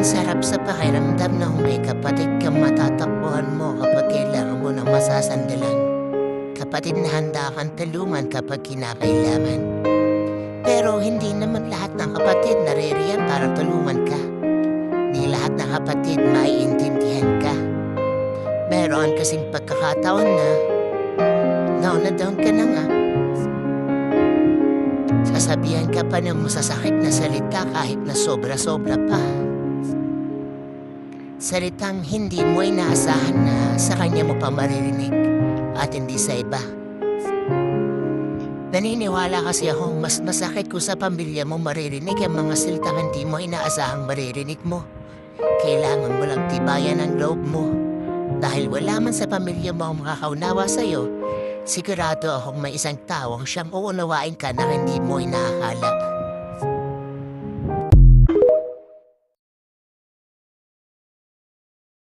Sarap sa pakiramdam na may kapatid kang matatakbuhan mo kapag kailangan mo ng masasandalan. Kapatid na handa kang tulungan kapag kinakailangan. Pero hindi naman lahat ng kapatid naririyan para tulungan ka. Di lahat ng kapatid maiintindihan ka. Meron kasing pagkakataon na down na down ka na nga. Sasabihan ka pa ng masasakit na salita kahit na sobra-sobra pa. Salitang hindi mo inaasahan na sa kanya mo pa maririnig at hindi sa iba. Naniniwala kasi akong mas masakit kung sa pamilya mo maririnig ang mga salitang hindi mo inaasahang maririnig mo. Kailangan mo lang tibayan ang loob mo. Dahil wala man sa pamilya mo ang makakaunawa sa'yo, sigurado akong may isang tao ang siyang uunawain ka na hindi mo inaakala.